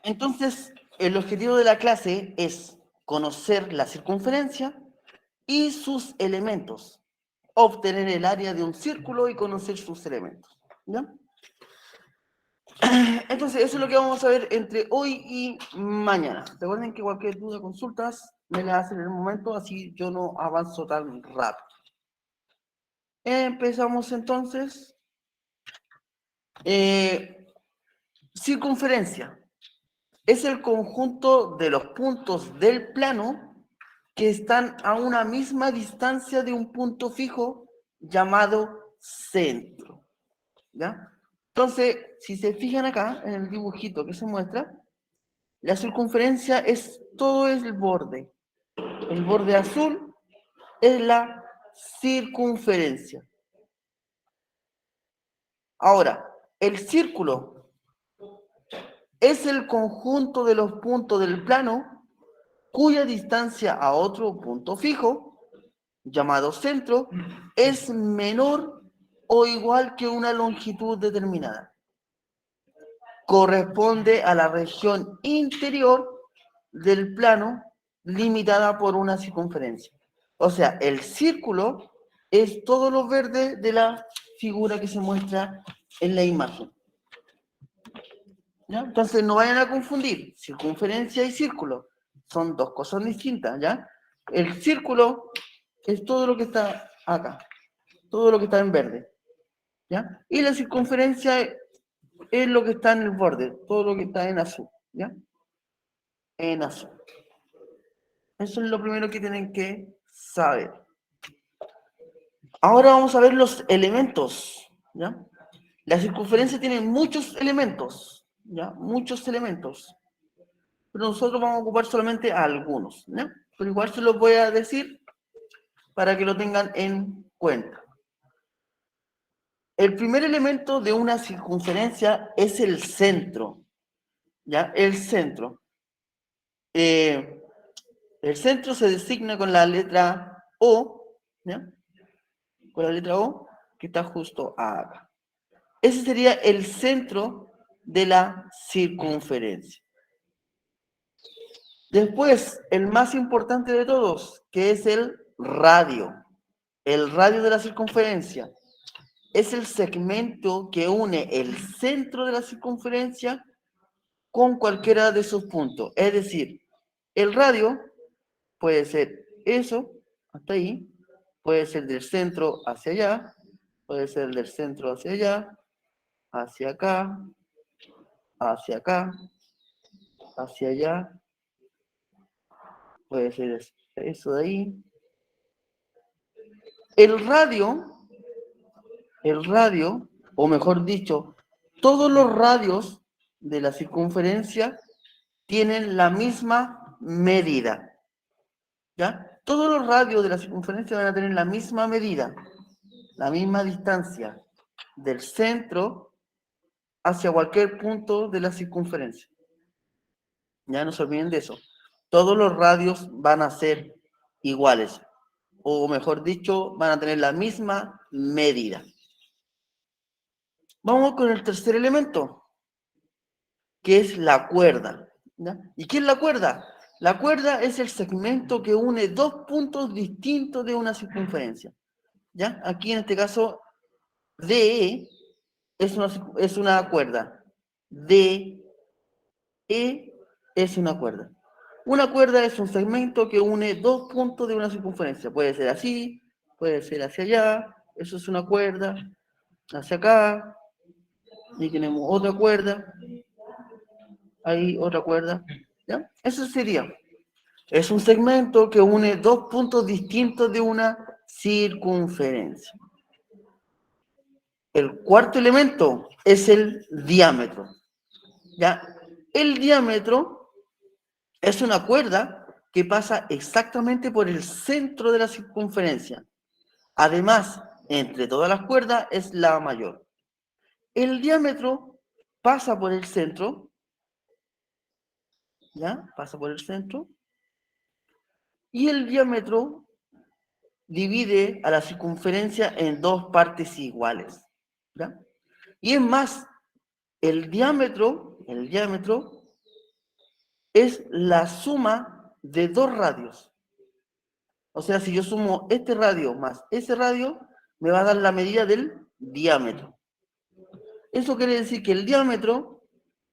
Entonces, el objetivo de la clase es conocer la circunferencia y sus elementos, obtener el área de un círculo y conocer sus elementos, ¿ya? Entonces, eso es lo que vamos a ver entre hoy y mañana. Recuerden que cualquier duda, consultas, me las hacen en el momento, así yo no avanzo tan rápido. Empezamos entonces. Circunferencia es el conjunto de los puntos del plano que están a una misma distancia de un punto fijo llamado centro, ¿ya? Entonces, si se fijan acá en el dibujito que se muestra, la circunferencia es todo el borde. El borde azul es la circunferencia. Ahora, el círculo es el conjunto de los puntos del plano cuya distancia a otro punto fijo, llamado centro, es menor o igual que una longitud determinada. Corresponde a la región interior del plano limitada por una circunferencia. O sea, el círculo es todo lo verde de la figura que se muestra en la imagen. ¿Ya? Entonces no vayan a confundir circunferencia y círculo. Son dos cosas distintas, ¿ya? El círculo es todo lo que está acá, todo lo que está en verde, ¿ya? Y la circunferencia es lo que está en el borde, todo lo que está en azul, ¿ya? En azul. Eso es lo primero que tienen que saber. Ahora vamos a ver los elementos, ¿ya? La circunferencia tiene muchos elementos, ¿ya? Muchos elementos. Pero nosotros vamos a ocupar solamente algunos, ¿no? Pero igual se los voy a decir para que lo tengan en cuenta. El primer elemento de una circunferencia es el centro, ¿ya? El centro. El centro se designa con la letra O, ¿ya? Con la letra O, que está justo acá. Ese sería el centro de la circunferencia. Después, el más importante de todos, que es el radio. El radio de la circunferencia es el segmento que une el centro de la circunferencia con cualquiera de sus puntos. Es decir, el radio puede ser eso, hasta ahí, puede ser del centro hacia allá, puede ser del centro hacia allá, hacia acá, hacia acá, hacia allá, puede ser eso de ahí. El radio, o mejor dicho, todos los radios de la circunferencia tienen la misma medida, ¿ya? Todos los radios de la circunferencia van a tener la misma medida, la misma distancia del centro hacia cualquier punto de la circunferencia. Ya no se olviden de eso. Todos los radios van a ser iguales, o mejor dicho, van a tener la misma medida. Vamos con el tercer elemento, que es la cuerda, ¿ya? ¿Y qué es la cuerda? La cuerda es el segmento que une dos puntos distintos de una circunferencia, ¿ya? Aquí en este caso, DE es una cuerda. DE es una cuerda. Una cuerda es un segmento que une dos puntos de una circunferencia. Puede ser así, puede ser hacia allá, eso es una cuerda, hacia acá, y tenemos otra cuerda, ahí otra cuerda, ¿ya? Eso sería. Es un segmento que une dos puntos distintos de una circunferencia. El cuarto elemento es el diámetro, ¿ya? El diámetro es una cuerda que pasa exactamente por el centro de la circunferencia. Además, entre todas las cuerdas es la mayor. El diámetro pasa por el centro, ¿ya? Pasa por el centro. Y el diámetro divide a la circunferencia en dos partes iguales, ¿ya? Y es más, el diámetro es la suma de dos radios. O sea, si yo sumo este radio más ese radio, me va a dar la medida del diámetro. Eso quiere decir que el diámetro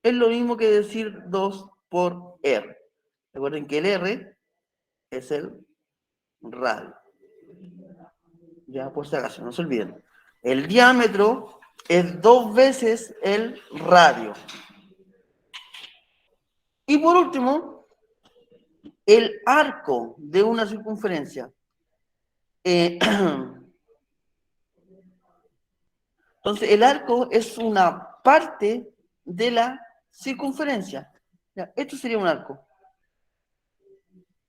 es lo mismo que decir 2 por R. Recuerden que el R es el radio. Ya, por si acaso, no se olviden. El diámetro es 2 veces el radio. Y por último, el arco de una circunferencia. Entonces, el arco es una parte de la circunferencia. Ya, esto sería un arco.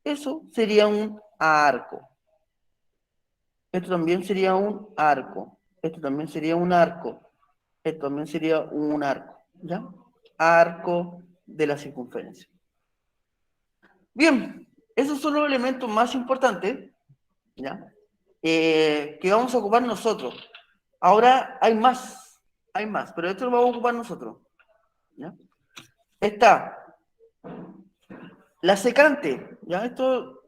Eso sería un arco. Esto también sería un arco. Esto también sería un arco. Esto también sería un arco. ¿Ya? Arco de la circunferencia. Bien, esos son los elementos más importantes, ¿ya? Que vamos a ocupar nosotros. Ahora hay más, pero esto lo vamos a ocupar nosotros. ¿Ya? Está la secante, ¿ya? Esto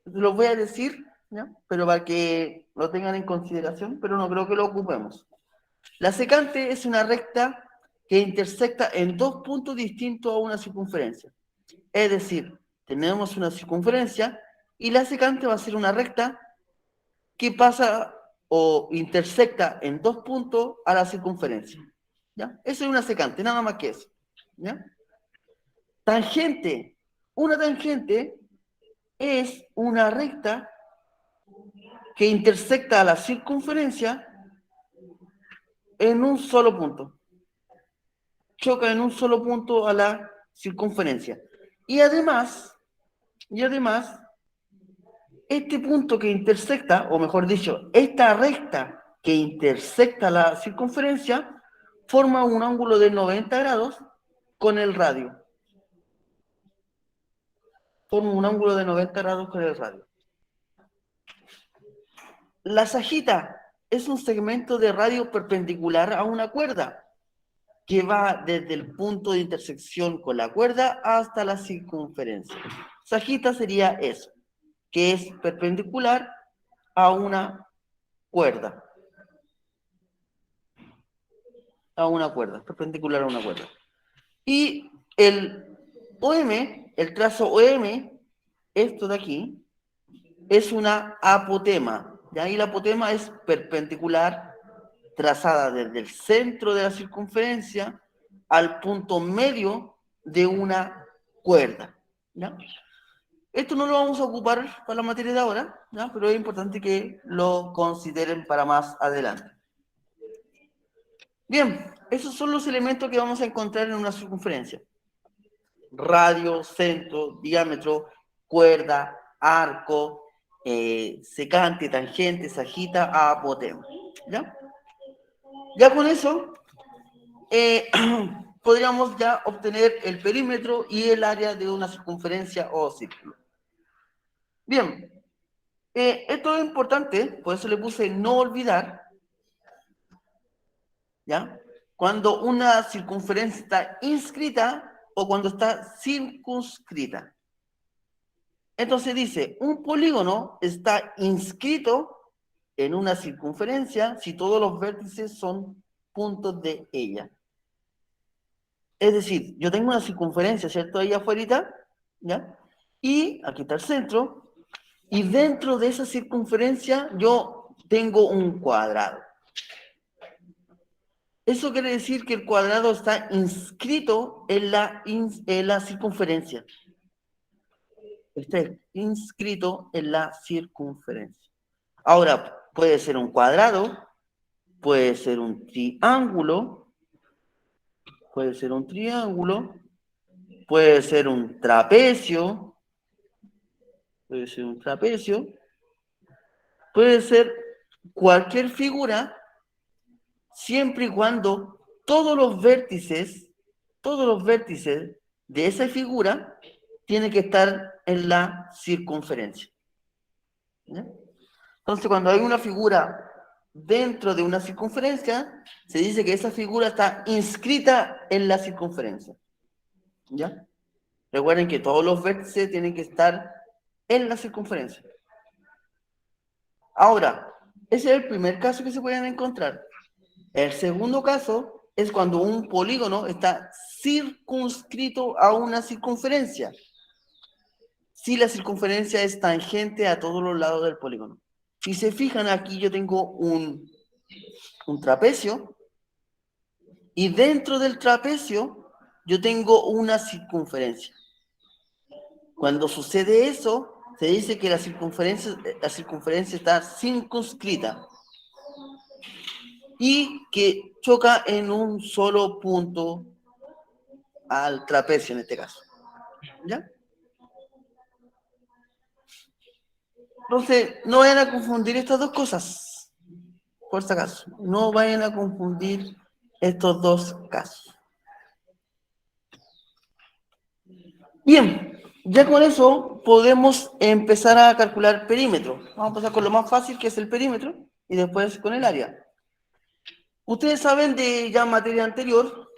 lo voy a decir, ¿ya? Pero para que lo tengan en consideración, pero no creo que lo ocupemos. La secante es una recta que intersecta en dos puntos distintos a una circunferencia. Es decir, tenemos una circunferencia y la secante va a ser una recta que pasa o intersecta en dos puntos a la circunferencia. ¿Ya? Eso es una secante, nada más que eso. ¿Ya? Tangente. Una tangente es una recta que intersecta a la circunferencia en un solo punto. Choca en un solo punto a la circunferencia. Y además, este punto que intersecta, o mejor dicho, esta recta que intersecta la circunferencia, forma un ángulo de 90 grados con el radio. Forma un ángulo de 90 grados con el radio. La sajita es un segmento de radio perpendicular a una cuerda que va desde el punto de intersección con la cuerda hasta la circunferencia. Sajita sería eso, que es perpendicular a una cuerda. Perpendicular a una cuerda. Y el OM, el trazo OM, esto de aquí, es una apotema. Y ahí la apotema es perpendicular, trazada desde el centro de la circunferencia al punto medio de una cuerda. ¿Ya? Esto no lo vamos a ocupar para la materia de ahora, ¿ya? Pero es importante que lo consideren para más adelante. Bien, esos son los elementos que vamos a encontrar en una circunferencia. Radio, centro, diámetro, cuerda, arco, secante, tangente, sajita, apotema. ¿Ya? Ya con eso podríamos ya obtener el perímetro y el área de una circunferencia o círculo. Bien, esto es importante, por eso le puse no olvidar, ¿ya? Cuando una circunferencia está inscrita o cuando está circunscrita. Entonces dice, un polígono está inscrito en una circunferencia si todos los vértices son puntos de ella. Es decir, yo tengo una circunferencia, ¿cierto? Ahí afuera, ¿ya? Y aquí está el centro, y dentro de esa circunferencia yo tengo un cuadrado. Eso quiere decir que el cuadrado está inscrito en la circunferencia. Está inscrito en la circunferencia. Ahora, puede ser un cuadrado, puede ser un triángulo, puede ser un trapecio, puede ser cualquier figura, siempre y cuando todos los vértices de esa figura tienen que estar en la circunferencia. ¿Ya? Entonces, cuando hay una figura dentro de una circunferencia, se dice que esa figura está inscrita en la circunferencia. ¿Ya? Recuerden que todos los vértices tienen que estar en la circunferencia. Ahora, ese es el primer caso que se pueden encontrar. El segundo caso es cuando un polígono está circunscrito a una circunferencia. Si la circunferencia es tangente a todos los lados del polígono. Si se fijan, aquí yo tengo un trapecio y dentro del trapecio yo tengo una circunferencia. Cuando sucede eso, se dice que la circunferencia está circunscrita y que choca en un solo punto al trapecio en este caso. ¿Ya? Entonces, no vayan a confundir estas dos cosas, por si acaso. No vayan a confundir estos dos casos. Bien, ya con eso podemos empezar a calcular perímetro. Vamos a empezar con lo más fácil, que es el perímetro, y después con el área. Ustedes saben de ya materia anterior,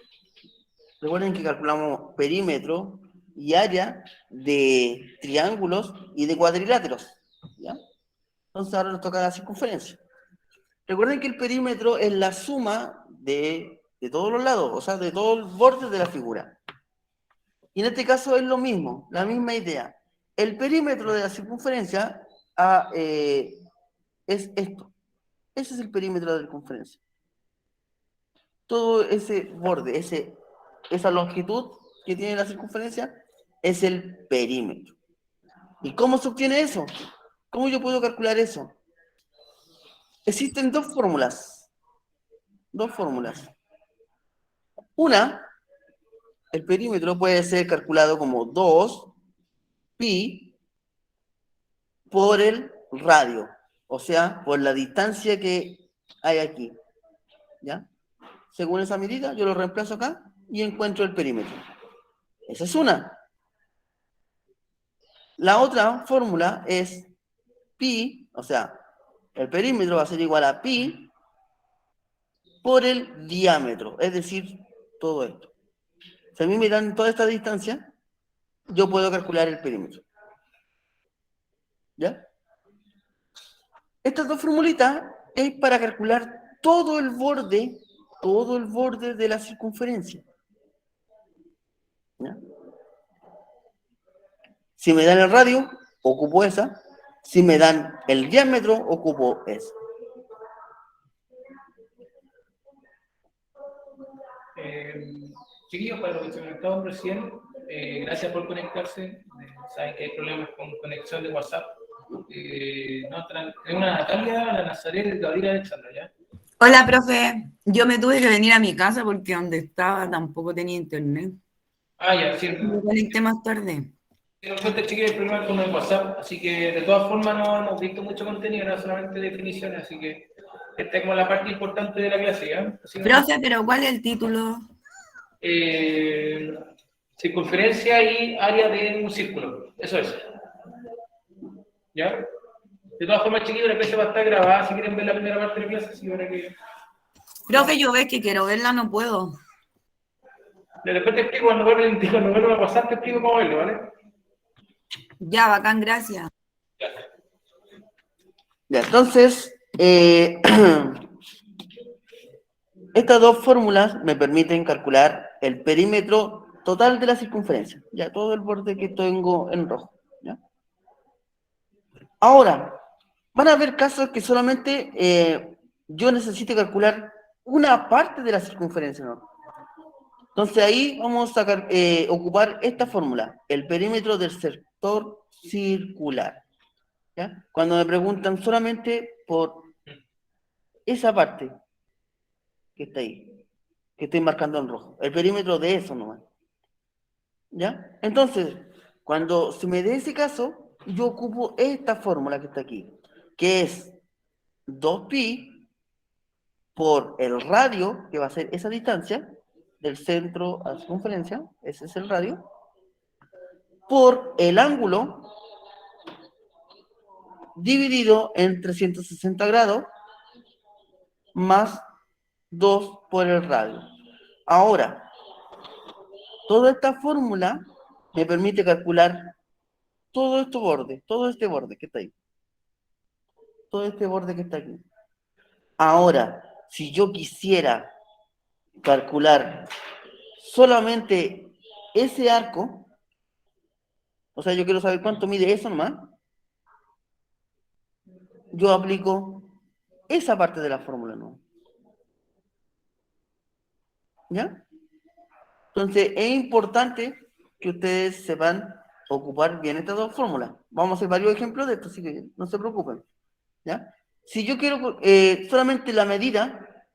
recuerden que calculamos perímetro y área de triángulos y de cuadriláteros. ¿Ya? Entonces ahora nos toca la circunferencia. Recuerden que el perímetro es la suma de todos los lados, o sea, de todos los bordes de la figura. Y en este caso es lo mismo, la misma idea. El perímetro de la circunferencia es esto. Ese es el perímetro de la circunferencia. Todo ese borde, esa longitud que tiene la circunferencia es el perímetro. ¿Y cómo se obtiene eso? ¿Cómo yo puedo calcular eso? Existen dos fórmulas. Dos fórmulas. Una, el perímetro puede ser calculado como 2pi por el radio, o sea, por la distancia que hay aquí. ¿Ya? Según esa medida, yo lo reemplazo acá y encuentro el perímetro. Esa es una. La otra fórmula es pi, o sea, el perímetro va a ser igual a pi por el diámetro, es decir, todo esto. Si a mí me dan toda esta distancia, yo puedo calcular el perímetro. ¿Ya? Estas dos formulitas es para calcular todo el borde de la circunferencia. ¿Ya? Si me dan el radio, ocupo esa. Si me dan el diámetro, ocupo esa. Chiquillos, para lo que se comentaban recién, gracias por conectarse. Saben que hay problemas con conexión de WhatsApp. Es una Natalia, la Nazaret, Gabriela Alexandra, ¿ya? Hola, profe. Yo me tuve que venir a mi casa porque donde estaba tampoco tenía internet. Ah, ya, sí. Me conecté más tarde. Pero cuenta, chiquillos, el problema con el WhatsApp, así que de todas formas no hemos visto mucho contenido, era solamente definiciones, así que esta es como la parte importante de la clase, ¿ya? Profe, pero ¿cuál es el título? Circunferencia y área de un círculo, eso es. ¿Ya? De todas formas, chiquillos, la clase va a estar grabada, si quieren ver la primera parte de la clase, así que... Profe, yo ves que quiero verla, no puedo. Después te explico, cuando vuelva a pasar, te explico cómo verlo, ¿vale? Ya, bacán, gracias. Ya, entonces, estas dos fórmulas me permiten calcular el perímetro total de la circunferencia, ya todo el borde que tengo en rojo. ¿Ya? Ahora, van a haber casos que solamente yo necesito calcular una parte de la circunferencia, ¿no? Entonces ahí vamos a ocupar esta fórmula, el perímetro del sector circular. ¿Ya? Cuando me preguntan solamente por esa parte que está ahí, que estoy marcando en rojo, el perímetro de eso nomás. ¿Ya? Entonces, cuando se me dé ese caso, yo ocupo esta fórmula que está aquí, que es 2pi por el radio, que va a ser esa distancia, del centro a la circunferencia, ese es el radio, por el ángulo dividido en 360 grados, más 2 por el radio. Ahora, toda esta fórmula me permite calcular todo este borde que está ahí. Todo este borde que está aquí. Ahora, si yo quisiera calcular solamente ese arco, o sea, yo quiero saber cuánto mide eso nomás, yo aplico esa parte de la fórmula, ¿no? ¿Ya? Entonces, es importante que ustedes sepan ocupar bien estas dos fórmulas. Vamos a hacer varios ejemplos de esto, así que no se preocupen. ¿Ya? Si yo quiero solamente la medida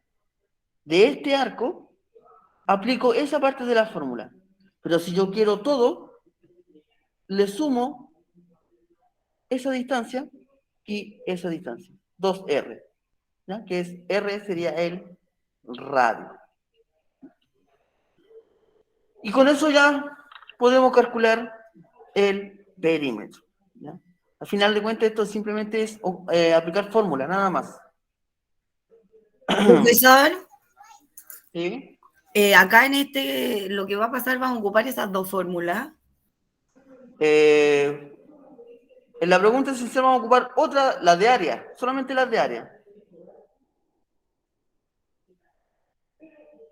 de este arco, aplico esa parte de la fórmula. Pero si yo quiero todo, le sumo esa distancia y esa distancia. 2R, ¿ya? Que es R sería el radio. Y con eso ya podemos calcular el perímetro, ¿ya? Al final de cuentas, esto simplemente es aplicar fórmula, nada más. Profesor, ¿Sí? acá en lo que va a pasar, vamos a ocupar esas dos fórmulas. En la pregunta esencial vamos a ocupar otra, la de área, solamente las de área.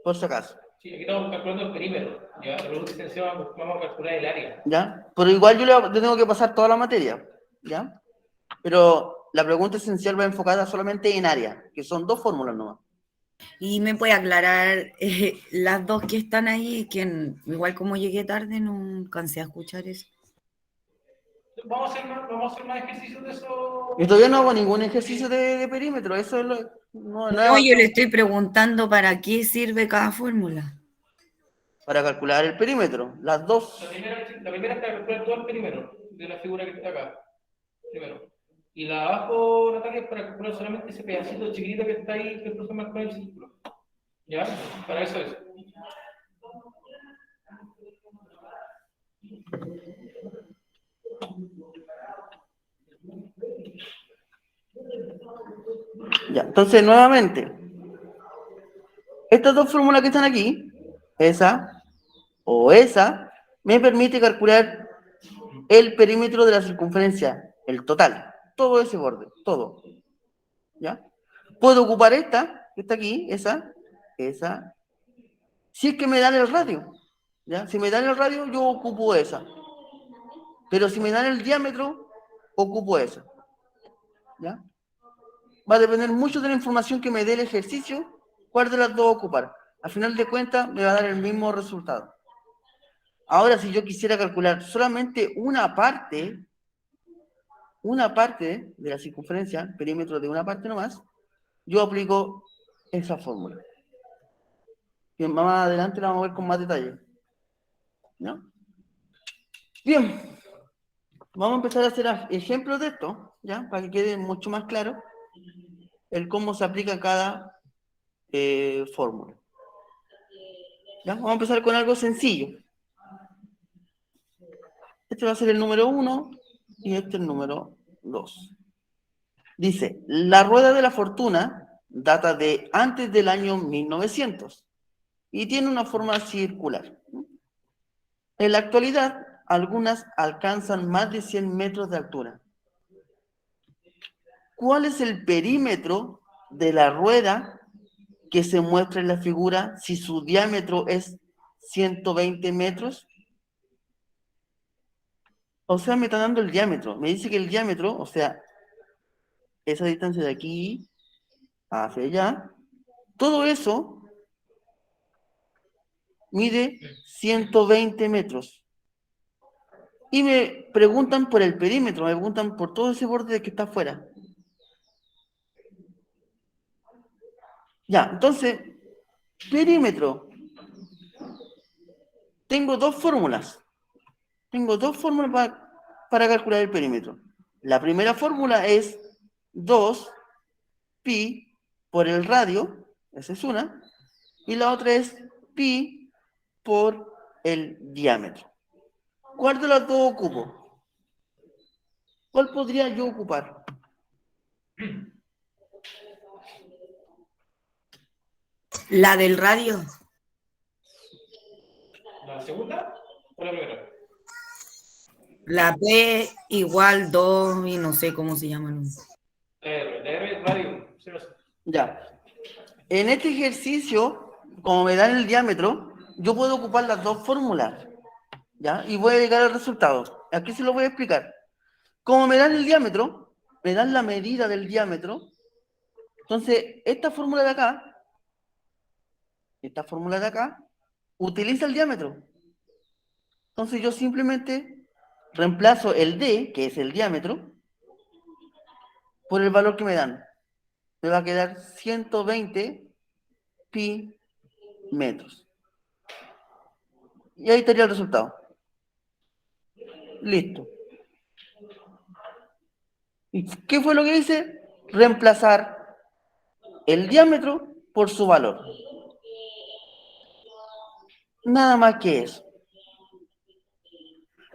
Por si acaso. Sí, aquí estamos calculando el perímetro. Ya, la pregunta esencial vamos a calcular el área. ¿Ya? Pero igual yo le tengo que pasar toda la materia, ¿ya? Pero la pregunta esencial va enfocada solamente en área, que son dos fórmulas nomás. Y me puede aclarar las dos que están ahí, que igual como llegué tarde no alcancé a escuchar eso. Vamos a hacer más ejercicios de eso. Y todavía no hago ningún ejercicio de perímetro, eso es lo... No, No, yo le estoy preguntando para qué sirve cada fórmula. Para calcular el perímetro, las dos. La primera es para calcular todo el perímetro de la figura que está acá. Primero. Y la abajo, Natalia, es para calcular solamente ese pedacito chiquitito que está ahí, que el profesor marcó en el círculo. ¿Ya? Para eso es. Ya, entonces nuevamente, estas dos fórmulas que están aquí, esa o esa, me permite calcular el perímetro de la circunferencia, el total, todo ese borde, todo. ¿Ya? Puedo ocupar esta, que está aquí, esa, si es que me dan el radio. ¿Ya? Si me dan el radio, yo ocupo esa. Pero si me dan el diámetro, ocupo esa. ¿Ya? Va a depender mucho de la información que me dé el ejercicio, cuál de las dos ocupar. Al final de cuentas, me va a dar el mismo resultado. Ahora, si yo quisiera calcular solamente una parte de la circunferencia, perímetro de una parte nomás, yo aplico esa fórmula. Y más adelante la vamos a ver con más detalle. ¿No? Bien, vamos a empezar a hacer ejemplos de esto, ¿ya? Para que quede mucho más claro el cómo se aplica cada fórmula. ¿Ya? Vamos a empezar con algo sencillo. Este va a ser el número 1 y este el número 2. Dice, la rueda de la fortuna data de antes del año 1900 y tiene una forma circular. En la actualidad, algunas alcanzan más de 100 metros de altura. ¿Cuál es el perímetro de la rueda que se muestra en la figura si su diámetro es 120 metros? O sea, me está dando el diámetro. Me dice que el diámetro, o sea, esa distancia de aquí hacia allá, todo eso mide 120 metros. Y me preguntan por el perímetro, me preguntan por todo ese borde que está afuera. Ya, entonces, perímetro. Tengo dos fórmulas. Para calcular el perímetro. La primera fórmula es 2pi por el radio, esa es una, y la otra es pi por el diámetro. ¿Cuál de las dos ocupo? ¿Cuál podría yo ocupar? ¿La del radio? ¿La segunda o la primera? La P igual 2 y no sé cómo se llama. La R radio. Ya. En este ejercicio, como me dan el diámetro, yo puedo ocupar las dos fórmulas, ¿ya? Y voy a llegar al resultado. Aquí se lo voy a explicar. Como me dan el diámetro, me dan la medida del diámetro. Entonces, esta fórmula de acá, utiliza el diámetro. Entonces, yo simplemente reemplazo el D, que es el diámetro, por el valor que me dan. Me va a quedar 120 pi metros. Y ahí estaría el resultado. Listo. ¿Y qué fue lo que hice? Reemplazar el diámetro por su valor. Nada más que eso.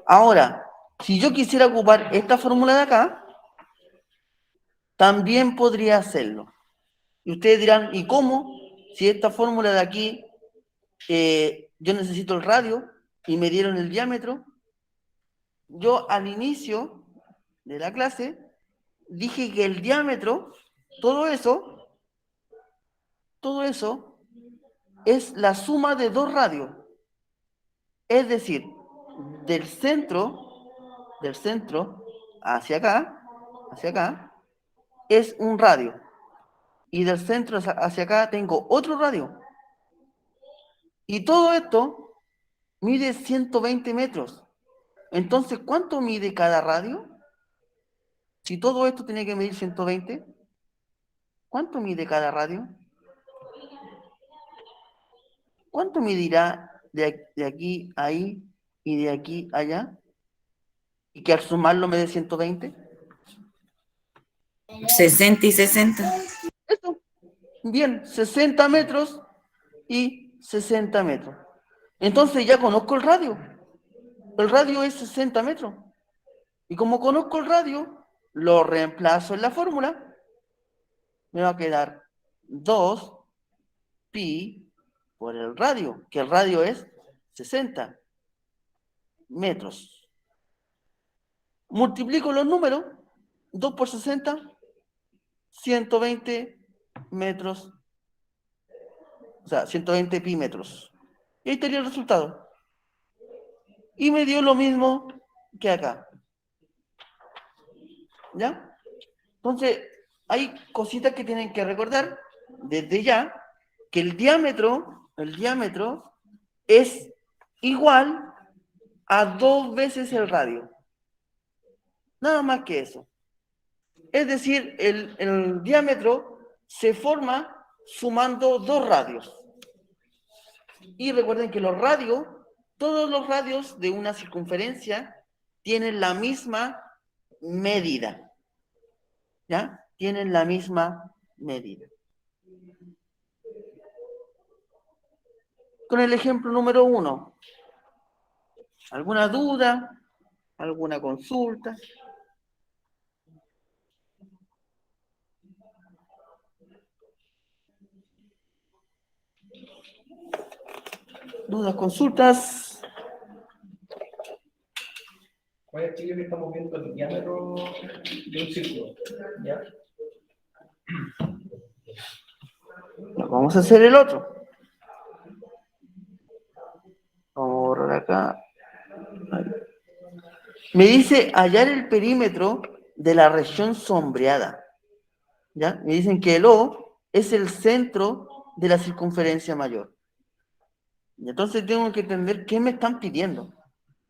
Ahora, si yo quisiera ocupar esta fórmula de acá, también podría hacerlo. Y ustedes dirán, ¿y cómo? Si esta fórmula de aquí, yo necesito el radio y me dieron el diámetro. Yo al inicio de la clase dije que el diámetro, todo eso es la suma de dos radios. Es decir, del centro hacia acá, es un radio. Y del centro hacia acá tengo otro radio. Y todo esto mide 120 metros. Entonces, ¿cuánto mide cada radio? Si todo esto tiene que medir 120, ¿cuánto mide cada radio? ¿Cuánto medirá de aquí a ahí y de aquí a allá? Y que al sumarlo me dé 120. 60 y 60. Esto. Bien, 60 metros y 60 metros. Entonces ya conozco el radio. El radio es 60 metros. Y como conozco el radio, lo reemplazo en la fórmula. Me va a quedar 2 pi por el radio, que el radio es 60 metros. Multiplico los números, 2 por 60, 120 metros, o sea, 120 pi metros. Y ahí estaría el resultado. Y me dio lo mismo que acá. ¿Ya? Entonces, hay cositas que tienen que recordar desde ya, que el diámetro es igual a 2 veces el radio. Nada más que eso. Es decir, el diámetro se forma sumando dos radios. Y recuerden que todos los radios de una circunferencia tienen la misma medida. ¿Ya? Tienen la misma medida. Con el ejemplo número 1. ¿Alguna duda? ¿Alguna consulta? ¿Dudas, consultas? ¿Cuál es el que estamos viendo el diámetro de un círculo? ¿Ya? Vamos a hacer el otro. Vamos a borrar acá. Ahí. Me dice hallar el perímetro de la región sombreada. ¿Ya? Me dicen que el O es el centro de la circunferencia mayor. Y entonces tengo que entender qué me están pidiendo.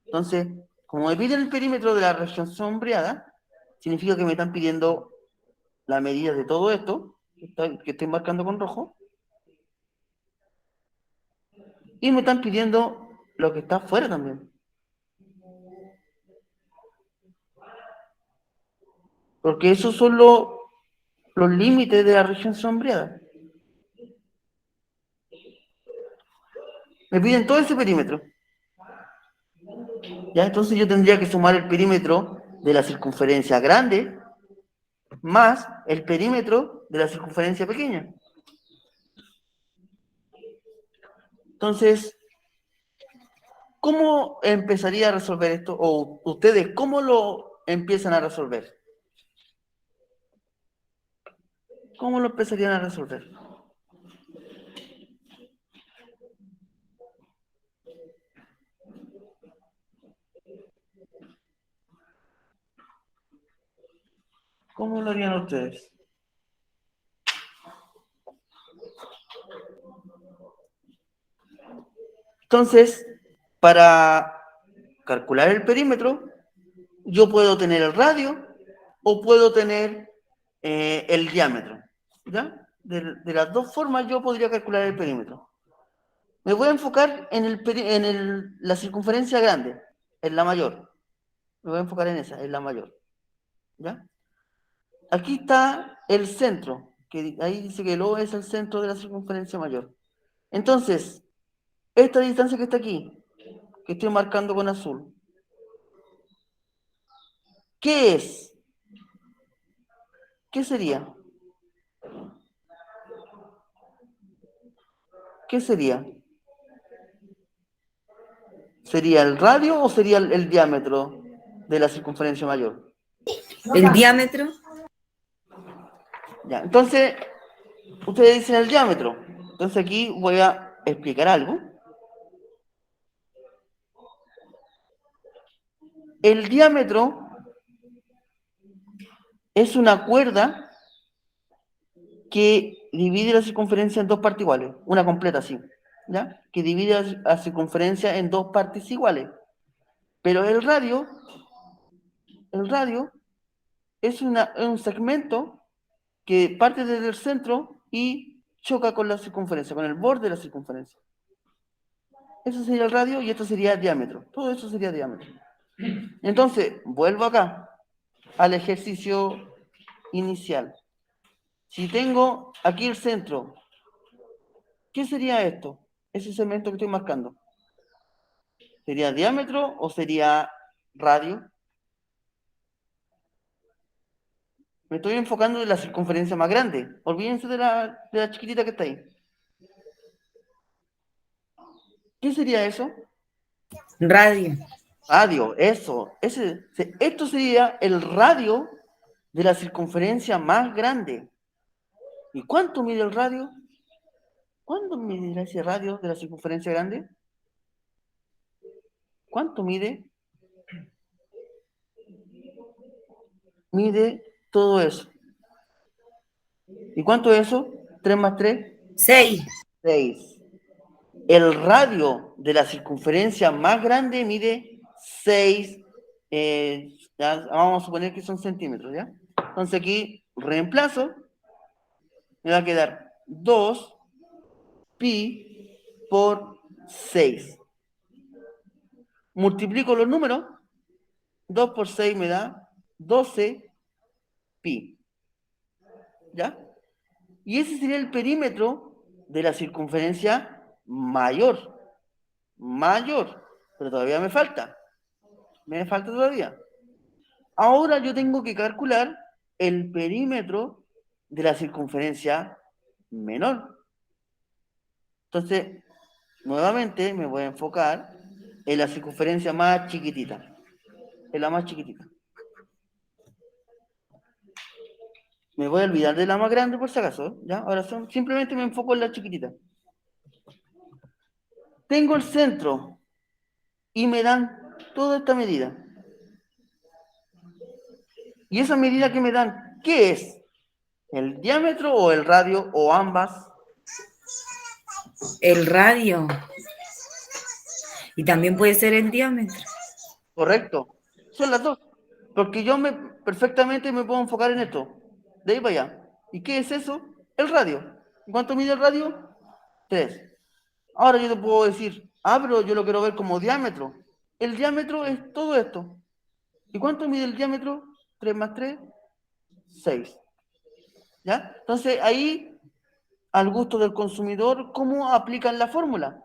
Entonces, como me piden el perímetro de la región sombreada, significa que me están pidiendo la medida de todo esto, que estoy marcando con rojo, y me están pidiendo lo que está afuera también. Porque esos son los límites de la región sombreada. Me piden todo ese perímetro. ¿Ya? Entonces yo tendría que sumar el perímetro de la circunferencia grande más el perímetro de la circunferencia pequeña. Entonces, ¿Cómo empezaría a resolver esto? O ustedes, ¿cómo lo empiezan a resolver? ¿Cómo lo empezarían a resolver? ¿Cómo lo harían ustedes? Entonces, para calcular el perímetro, yo puedo tener el radio o puedo tener el diámetro. ¿Ya? De las dos formas yo podría calcular el perímetro. Me voy a enfocar en la circunferencia grande, en la mayor. Me voy a enfocar en esa, en la mayor. ¿Ya? Aquí está el centro, que ahí dice que el O es el centro de la circunferencia mayor. Entonces, esta distancia que está aquí, que estoy marcando con azul, ¿qué es? ¿Qué sería? ¿Qué sería? ¿Sería el radio o sería el diámetro de la circunferencia mayor? El diámetro, Ya, entonces, ustedes dicen el diámetro. Entonces aquí voy a explicar algo. El diámetro es una cuerda que divide la circunferencia en dos partes iguales, una completa así, ¿ya? Que divide la circunferencia en dos partes iguales. Pero el radio es un segmento que parte desde el centro y choca con la circunferencia, con el borde de la circunferencia. Eso sería el radio y esto sería el diámetro. Todo eso sería diámetro. Entonces, vuelvo acá al ejercicio inicial. Si tengo aquí el centro, ¿qué sería esto? Ese segmento que estoy marcando. ¿Sería diámetro o sería radio? Me estoy enfocando en la circunferencia más grande. Olvídense de la chiquitita que está ahí. ¿Qué sería eso? radio. Radio, eso. Esto sería el radio de la circunferencia más grande. ¿Y cuánto mide el radio? ¿Cuánto mide ese radio de la circunferencia grande? ¿Cuánto mide? Mide todo eso. ¿Y cuánto es eso? ¿3 más 3? 6. 6. El radio de la circunferencia más grande mide 6, vamos a suponer que son centímetros, ¿ya? Entonces aquí reemplazo, me va a quedar 2 pi por 6. Multiplico los números, 2 por 6 me da 12 pi, ¿ya? Y ese sería el perímetro de la circunferencia mayor, pero todavía me falta todavía. Ahora yo tengo que calcular el perímetro de la circunferencia menor. Entonces, nuevamente me voy a enfocar en la circunferencia más chiquitita, en la más chiquitita. Me voy a olvidar de la más grande por si acaso, ¿ya? Ahora simplemente me enfoco en la chiquitita. Tengo el centro y me dan toda esta medida. ¿Y esa medida que me dan, qué es? ¿El diámetro o el radio o ambas? El radio. Y también puede ser el diámetro. Correcto. Son las dos. Porque perfectamente me puedo enfocar en esto. De ahí para allá. ¿Y qué es eso? El radio. ¿Cuánto mide el radio? 3. Ahora yo te puedo decir, pero yo lo quiero ver como diámetro. El diámetro es todo esto. ¿Y cuánto mide el diámetro? 3 más 3, 6. ¿Ya? Entonces ahí, al gusto del consumidor, ¿cómo aplican la fórmula?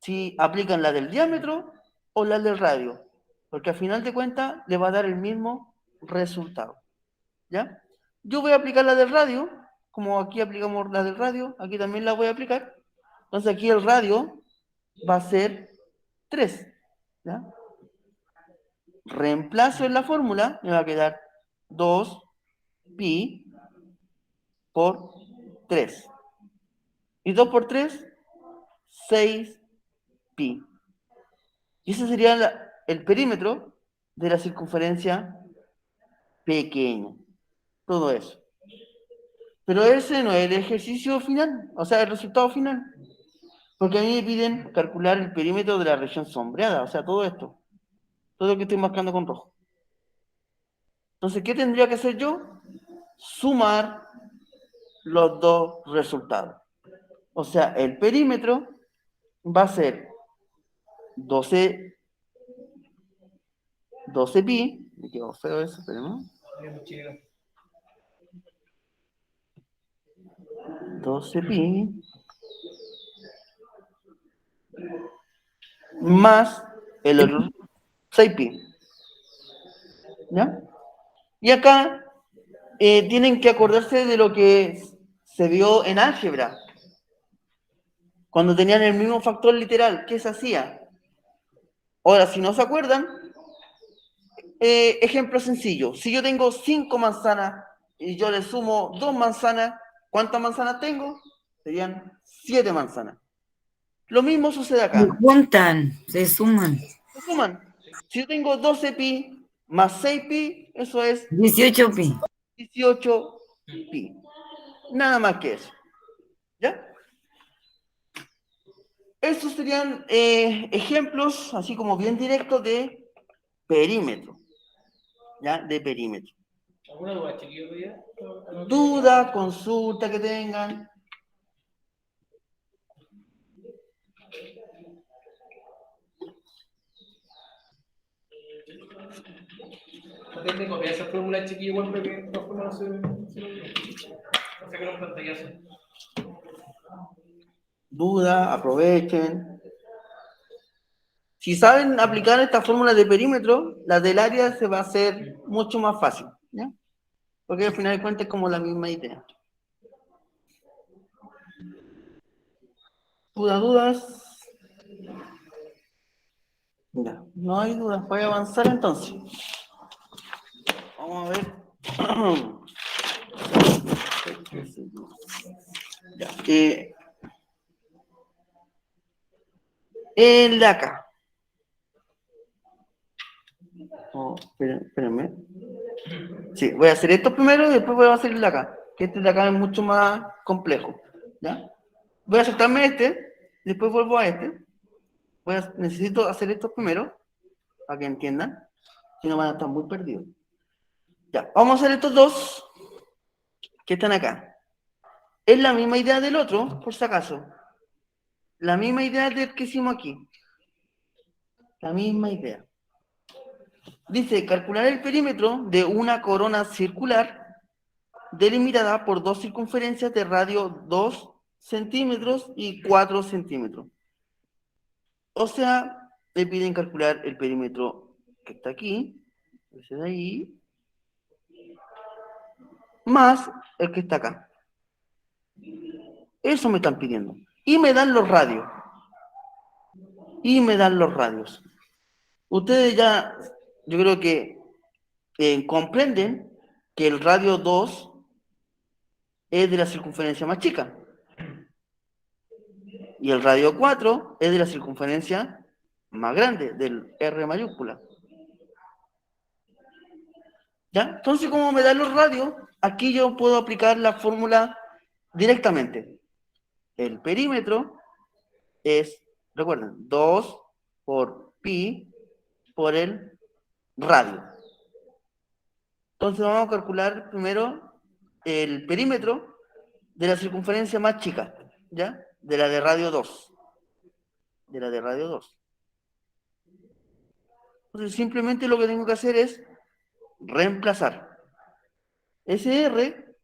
Si aplican la del diámetro o la del radio. Porque al final de cuentas le va a dar el mismo resultado. ¿Ya? Yo voy a aplicar la del radio, como aquí aplicamos la del radio, aquí también la voy a aplicar. Entonces aquí el radio va a ser 3. ¿Ya? Reemplazo en la fórmula, me va a quedar 2pi por 3. Y 2 por 3, 6pi. Y ese sería el perímetro de la circunferencia pequeña. Todo eso. Pero ese no es el ejercicio final, o sea, el resultado final. Porque a mí me piden calcular el perímetro de la región sombreada, o sea, todo esto. Todo lo que estoy marcando con rojo. Entonces, ¿qué tendría que hacer yo? Sumar los dos resultados. O sea, el perímetro va a ser 12 pi, me quedó feo eso, pero no. 12 pi más el otro 6 pi. ¿Ya? Y acá tienen que acordarse de lo que se vio en álgebra. Cuando tenían el mismo factor literal, ¿qué se hacía? Ahora, si no se acuerdan, ejemplo sencillo. Si yo tengo 5 manzanas y yo le sumo 2 manzanas, ¿cuántas manzanas tengo? Serían 7 manzanas. Lo mismo sucede acá. Se juntan, se suman. Se suman. Si yo tengo 12 pi más 6 pi, eso es 18 pi. 18 pi. Nada más que eso. ¿Ya? Estos serían ejemplos, así como bien directos de perímetro. ¿Ya? De perímetro. ¿Alguna duda, chiquillos, hoy día? Duda, consulta que tengan. Traten de copiar esa fórmula, chiquillos, igual, porque de todas formas no sé que no pantallazo. Duda, aprovechen. Si saben aplicar esta fórmula de perímetro, la del área se va a hacer mucho más fácil. ¿Ya? Porque al final de cuentas es como la misma idea. ¿Dudas? Ya, no hay dudas. Voy a avanzar entonces. Vamos a ver. Ya, el de acá. Oh, espérenme. Sí, voy a hacer esto primero y después voy a hacer el de acá. Que este de acá es mucho más complejo. ¿Ya? Voy a saltarme este, después vuelvo a este. Necesito hacer esto primero, para que entiendan. Si no van a estar muy perdidos. Ya, vamos a hacer estos dos que están acá. Es la misma idea del otro, por si acaso. La misma idea del que hicimos aquí. La misma idea. Dice, calcular el perímetro de una corona circular delimitada por dos circunferencias de radio 2 centímetros y 4 centímetros. O sea, le piden calcular el perímetro que está aquí, ese de ahí, más el que está acá. Eso me están pidiendo. Y me dan los radios. Ustedes ya, yo creo que comprenden que el radio 2 es de la circunferencia más chica. Y el radio 4 es de la circunferencia más grande, del R mayúscula. ¿Ya? Entonces, como me dan los radios, aquí yo puedo aplicar la fórmula directamente. El perímetro es, recuerden, 2 por pi por el radio. Entonces vamos a calcular primero el perímetro de la circunferencia más chica, ¿ya? De la de radio 2. De la de radio 2. Entonces simplemente lo que tengo que hacer es reemplazar ese R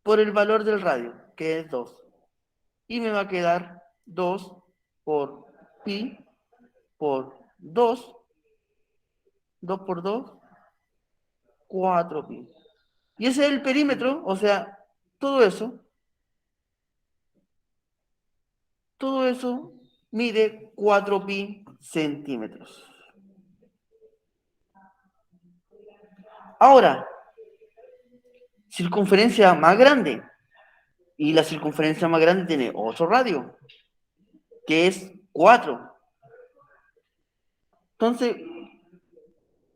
por el valor del radio, que es 2. Y me va a quedar 2 por pi por 2. 2 por 2, 4 pi. Y ese es el perímetro, o sea, todo eso mide 4 pi centímetros. Ahora, circunferencia más grande. Y la circunferencia más grande tiene otro radio, que es 4. Entonces,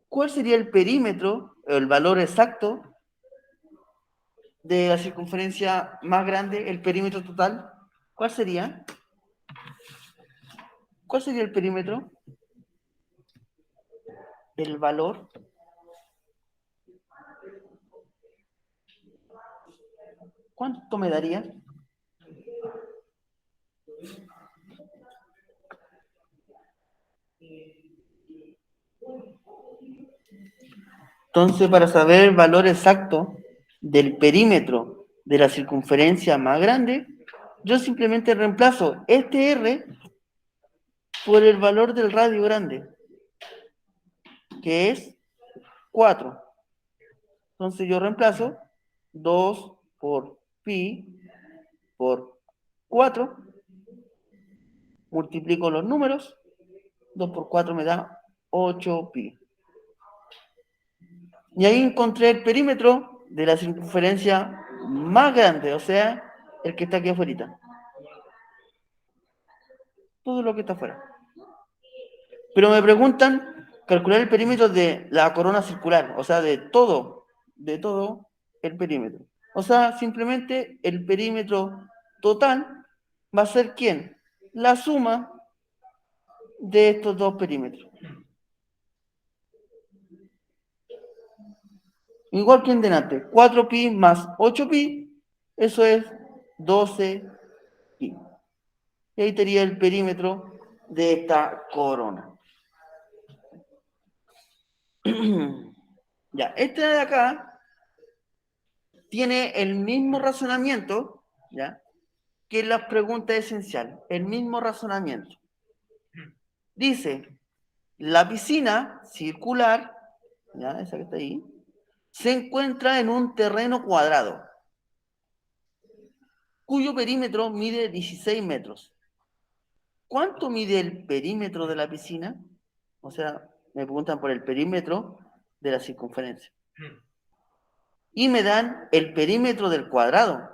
¿cuál sería el perímetro, el valor exacto de la circunferencia más grande, el perímetro total? ¿Cuál sería? ¿Cuál sería el perímetro? El valor. ¿Cuánto me daría? Entonces, para saber el valor exacto del perímetro de la circunferencia más grande, yo simplemente reemplazo este R por el valor del radio grande, que es 4. Entonces yo reemplazo 2 por pi por 4, multiplico los números, 2 por 4 me da 8 pi. Y ahí encontré el perímetro de la circunferencia más grande, o sea, el que está aquí afuera. Todo lo que está afuera. Pero me preguntan calcular el perímetro de la corona circular, o sea, de todo el perímetro. O sea, simplemente el perímetro total va a ser ¿quién? La suma de estos dos perímetros. Igual que en delante, 4pi más 8pi, eso es 12pi. Y ahí sería el perímetro de esta corona. Ya, este de acá tiene el mismo razonamiento, ¿ya? Que las preguntas esenciales, el mismo razonamiento. Dice, la piscina circular, ¿ya? Esa que está ahí, se encuentra en un terreno cuadrado, cuyo perímetro mide 16 metros. ¿Cuánto mide el perímetro de la piscina? O sea, me preguntan por el perímetro de la circunferencia. Y me dan el perímetro del cuadrado.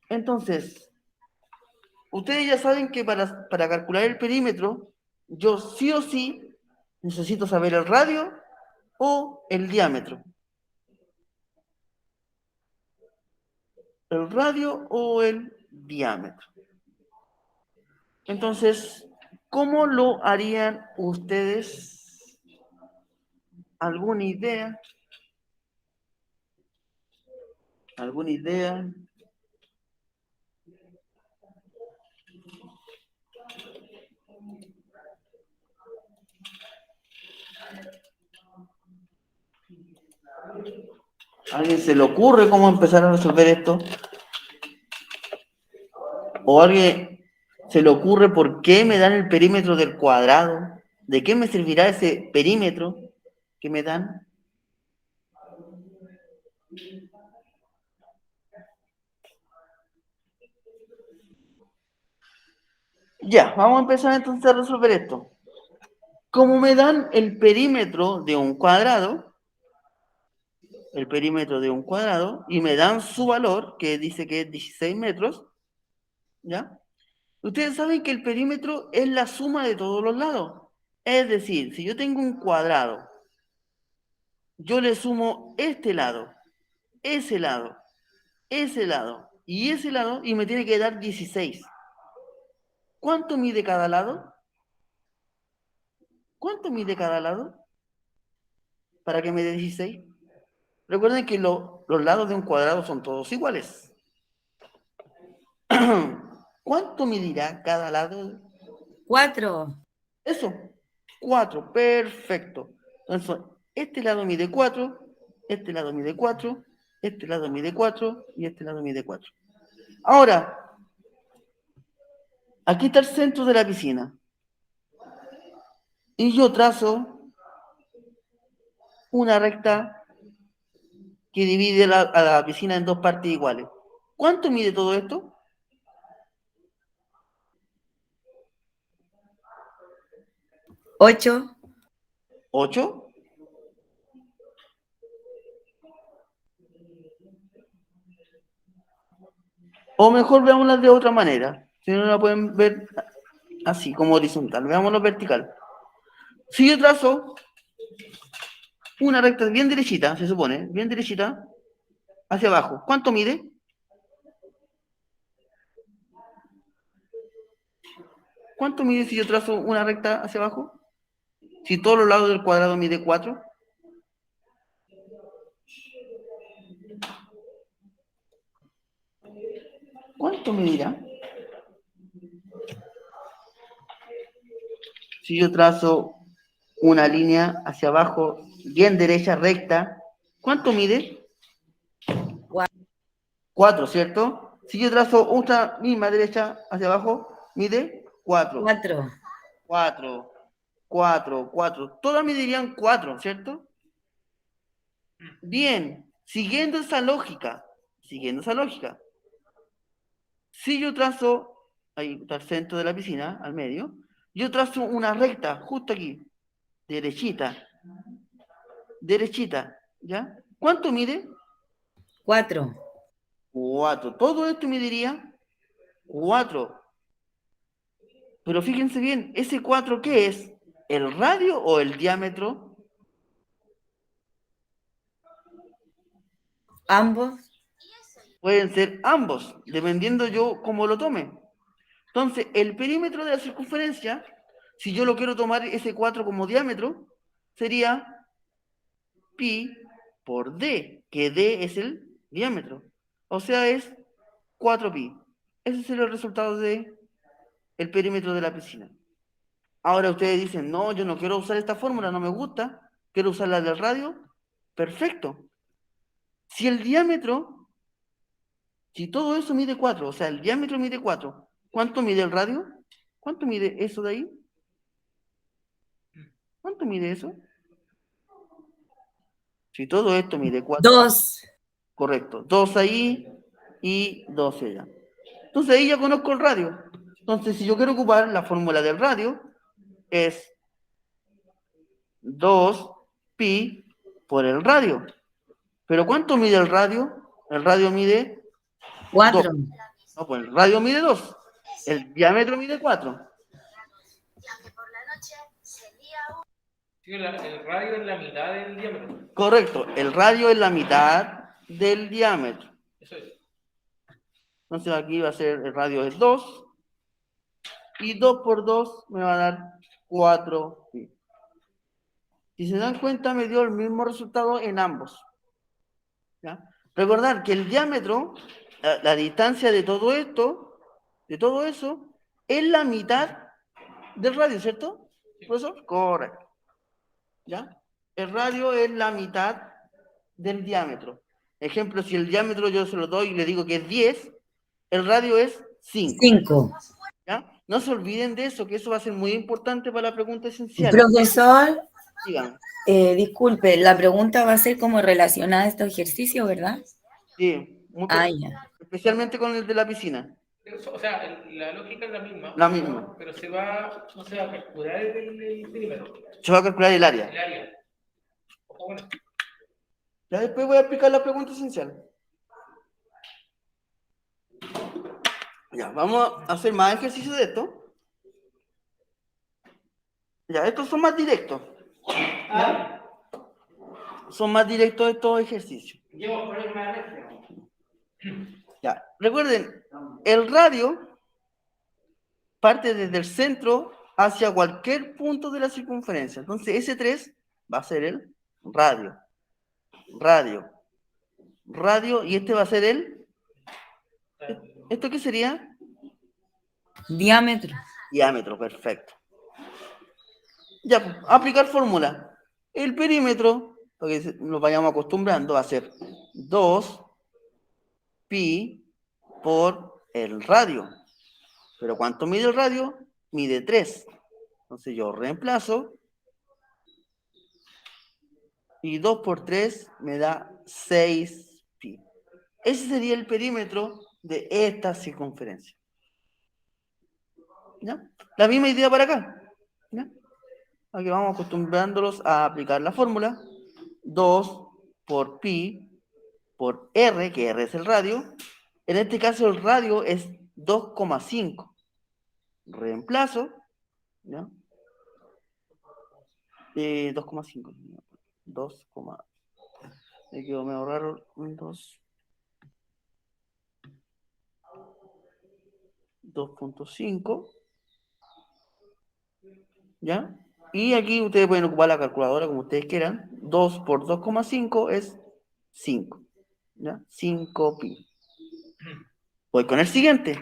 Entonces, ustedes ya saben que para calcular el perímetro, yo sí o sí necesito saber el radio o el diámetro. El radio o el diámetro. Entonces, ¿cómo lo harían ustedes? ¿Alguna idea? ¿Alguna idea? ¿A alguien se le ocurre cómo empezar a resolver esto? ¿O a alguien se le ocurre por qué me dan el perímetro del cuadrado? ¿De qué me servirá ese perímetro que me dan? Ya, vamos a empezar entonces a resolver esto. Como me dan el perímetro de un cuadrado, y me dan su valor, que dice que es 16 metros, ¿ya? Ustedes saben que el perímetro es la suma de todos los lados. Es decir, si yo tengo un cuadrado, yo le sumo este lado, ese lado, ese lado y ese lado, y me tiene que dar 16. ¿Cuánto mide cada lado? ¿Cuánto mide cada lado? Para que me dé 16. Recuerden que los lados de un cuadrado son todos iguales. ¿Cuánto medirá cada lado? 4. Eso, 4, perfecto. Entonces, este lado mide 4, este lado mide 4, este lado mide 4 y este lado mide 4. Ahora, aquí está el centro de la piscina. Y yo trazo una recta que divide a la piscina en dos partes iguales. ¿Cuánto mide todo esto? 8. 8. O mejor veámoslas de otra manera. Si no la pueden ver así, como horizontal. Veámoslo vertical. Si yo trazo una recta bien derechita, se supone, bien derechita, hacia abajo, ¿cuánto mide? ¿Cuánto mide si yo trazo una recta hacia abajo? Si todos los lados del cuadrado mide 4. ¿Cuánto medirá? Si yo trazo una línea hacia abajo, bien derecha, recta, ¿cuánto mide? 4, ¿cierto? Si yo trazo otra misma derecha hacia abajo, mide 4. 4. 4, 4, 4. Todas medirían 4, ¿cierto? Bien, siguiendo esa lógica, si yo trazo, ahí está el centro de la piscina, al medio, yo trazo una recta, justo aquí, derechita, ¿ya? ¿Cuánto mide? 4. 4. Todo esto mediría 4. Pero fíjense bien, ¿ese 4 qué es? ¿El radio o el diámetro? Ambos. Pueden ser ambos, dependiendo yo cómo lo tome. Entonces, el perímetro de la circunferencia, si yo lo quiero tomar ese 4 como diámetro, sería pi por d, que d es el diámetro. O sea, es 4pi. Ese sería el resultado de el perímetro de la piscina. Ahora ustedes dicen, no, yo no quiero usar esta fórmula, no me gusta, quiero usar la del radio. Perfecto. Si el diámetro, si todo eso mide 4, o sea, el diámetro mide 4, ¿cuánto mide el radio? ¿Cuánto mide eso de ahí? ¿Cuánto mide eso? Si todo esto mide 4, 2. correcto, 2 ahí y 2 allá. Entonces ahí ya conozco el radio. Entonces, si yo quiero ocupar la fórmula del radio, es 2pi por el radio. ¿Pero cuánto mide el radio? El radio mide 2. 4. No, pues el radio mide 2. El diámetro mide 4. Sí, el radio es la mitad del diámetro. Correcto, el radio es la mitad del diámetro. Eso es. Entonces aquí va a ser, el radio es 2. Y 2 por 2 me va a dar 4. Si se dan cuenta, me dio el mismo resultado en ambos. ¿Ya? Recordar que el diámetro, la distancia de todo esto, de todo eso, es la mitad del radio, ¿cierto, profesor? Correcto. ¿Ya? El radio es la mitad del diámetro. Ejemplo, si el diámetro yo se lo doy y le digo que es 10, el radio es 5. 5. ¿Ya? No se olviden de eso, que eso va a ser muy importante para la pregunta esencial. Profesor, Díganme. disculpe, la pregunta va a ser como relacionada a este ejercicio, ¿verdad? Sí, muy Ya. especialmente con el de la piscina. O sea, la lógica es la misma. La misma. Pero no se va a calcular el perímetro. Se va a calcular el área. El área. Ojo, bueno. Ya después voy a explicar la pregunta esencial. Ya, vamos a hacer más ejercicios de esto. Ya, estos son más directos. ¿Ya? Son más directos estos ejercicios. Ya, recuerden, el radio parte desde el centro hacia cualquier punto de la circunferencia. Entonces, S3 va a ser el radio. Radio, y este va a ser el... ¿Esto qué sería? Diámetro. Diámetro, perfecto. Ya, aplicar fórmula. El perímetro, para que nos vayamos acostumbrando, va a ser 2pi por el radio. ¿Pero cuánto mide el radio? Mide 3. Entonces yo reemplazo. Y 2 por 3 me da 6pi. Ese sería el perímetro de esta circunferencia. ¿Ya? La misma idea para acá. ¿Ya? Aquí vamos acostumbrándolos a aplicar la fórmula. 2 por pi por r, que r es el radio. En este caso el radio es 2,5. Reemplazo, ¿ya? 2,5. 2, me quedo medio raro. 2.5. ¿Ya? Y aquí ustedes pueden ocupar la calculadora como ustedes quieran. 2 por 2,5 es 5. ¿Ya? 5 pi. Voy con el siguiente.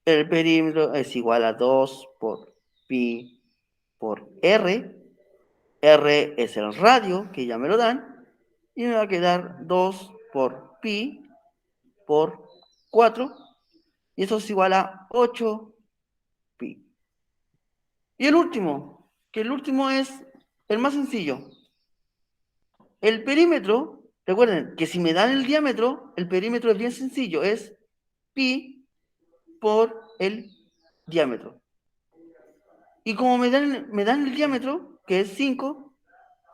El perímetro es igual a 2 por pi por r. R es el radio, que ya me lo dan. Y me va a quedar 2 por pi por 4. Y eso es igual a 8 pi. Y el último, que el último es el más sencillo. El perímetro, recuerden que si me dan el diámetro, el perímetro es bien sencillo, es pi por el diámetro. Y como me dan el diámetro, que es 5,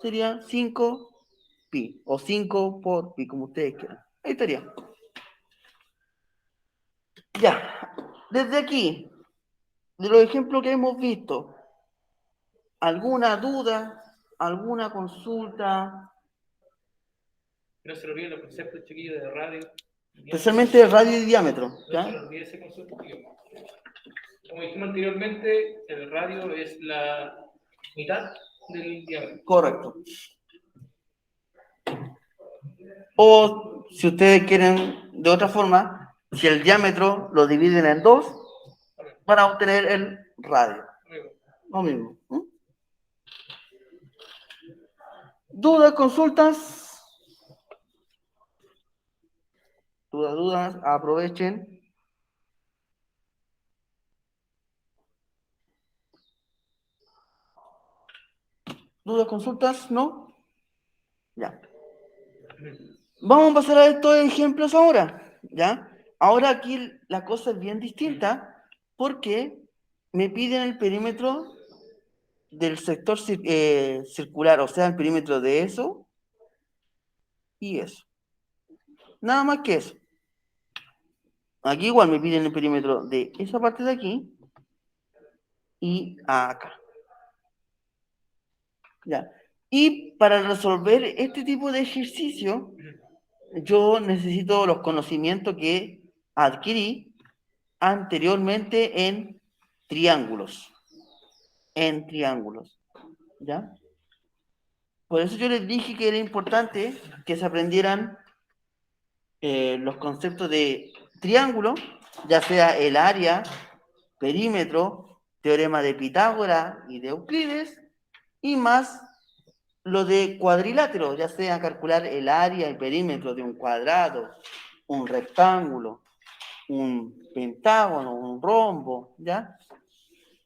sería 5 pi, o 5 por pi, como ustedes quieran. Ahí estaría. Ya, desde aquí, de los ejemplos que hemos visto, ¿alguna duda? ¿Alguna consulta? No se lo olviden los conceptos, chiquillos, de radio. Especialmente de radio y diámetro. No ¿ya? se lo olvide ese concepto, chiquillos. Como dijimos anteriormente, el radio es la mitad del diámetro. Correcto. O si ustedes quieren de otra forma, si el diámetro lo dividen en 2, van a obtener el radio. Lo mismo. ¿Dudas, consultas? Dudas, aprovechen. ¿Dudas, consultas? ¿No? Ya. Vamos a pasar a estos ejemplos ahora, ¿ya? Ahora aquí la cosa es bien distinta porque me piden el perímetro del sector circular, o sea, el perímetro de eso y eso. Nada más que eso. Aquí igual me piden el perímetro de esa parte de aquí y acá. ¿Ya? Y para resolver este tipo de ejercicio, yo necesito los conocimientos que adquirí anteriormente en triángulos. En triángulos. ¿Ya? Por eso yo les dije que era importante que se aprendieran los conceptos de triángulo, ya sea el área, perímetro, teorema de Pitágoras y de Euclides, y más lo de cuadrilátero, ya sea calcular el área y perímetro de un cuadrado, un rectángulo, un pentágono, un rombo, ¿ya?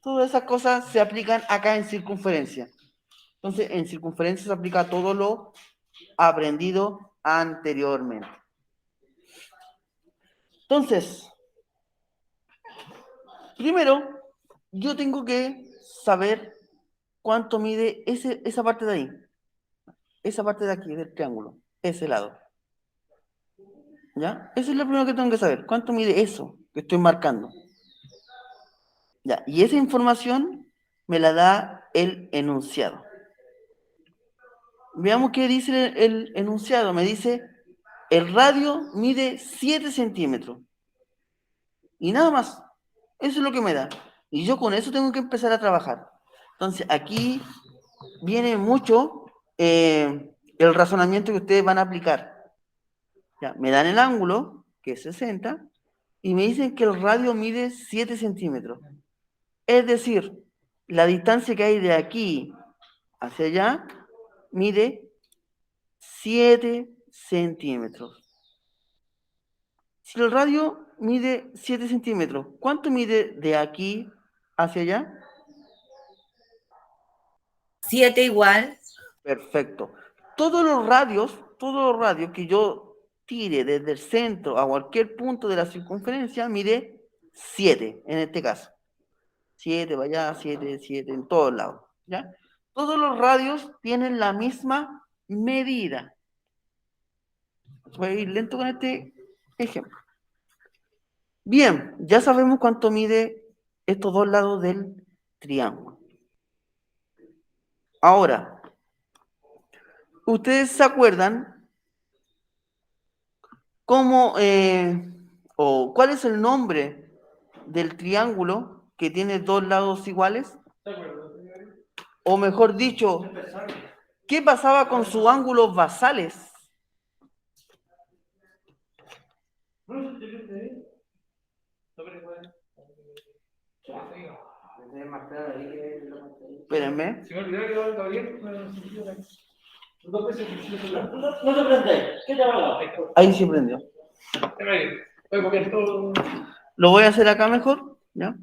Todas esas cosas se aplican acá en circunferencia. Entonces, en circunferencia se aplica todo lo aprendido anteriormente. Entonces, primero, yo tengo que saber cuánto mide esa parte de ahí. Esa parte de aquí, del triángulo. Ese lado. ¿Ya? Eso es lo primero que tengo que saber. ¿Cuánto mide eso que estoy marcando? ¿Ya? Y esa información me la da el enunciado. Veamos qué dice el enunciado. Me dice, el radio mide 7 centímetros. Y nada más. Eso es lo que me da. Y yo con eso tengo que empezar a trabajar. Entonces, aquí viene mucho el razonamiento que ustedes van a aplicar. Ya, me dan el ángulo, que es 60, y me dicen que el radio mide 7 centímetros. Es decir, la distancia que hay de aquí hacia allá mide 7 centímetros. Si el radio mide 7 centímetros, ¿cuánto mide de aquí hacia allá? 7 igual. Perfecto. Todos los radios que yo tire desde el centro a cualquier punto de la circunferencia, mide 7 en este caso. 7 para allá, 7, 7, en todos lados, ¿ya? Todos los radios tienen la misma medida. Voy a ir lento con este ejemplo. Bien, ya sabemos cuánto mide estos dos lados del triángulo. Ahora, ¿ustedes se acuerdan cómo o cuál es el nombre del triángulo que tiene dos lados iguales? ¿De acuerdo? O mejor dicho, ¿qué pasaba con sus ángulos basales? Espérenme. Se me olvidó que va Gabriel. Dos veces No te prendes. ¿Qué te ha hablado? Ahí sí prendió. Voy a copiar todo. Lo voy a hacer acá mejor, ¿ya?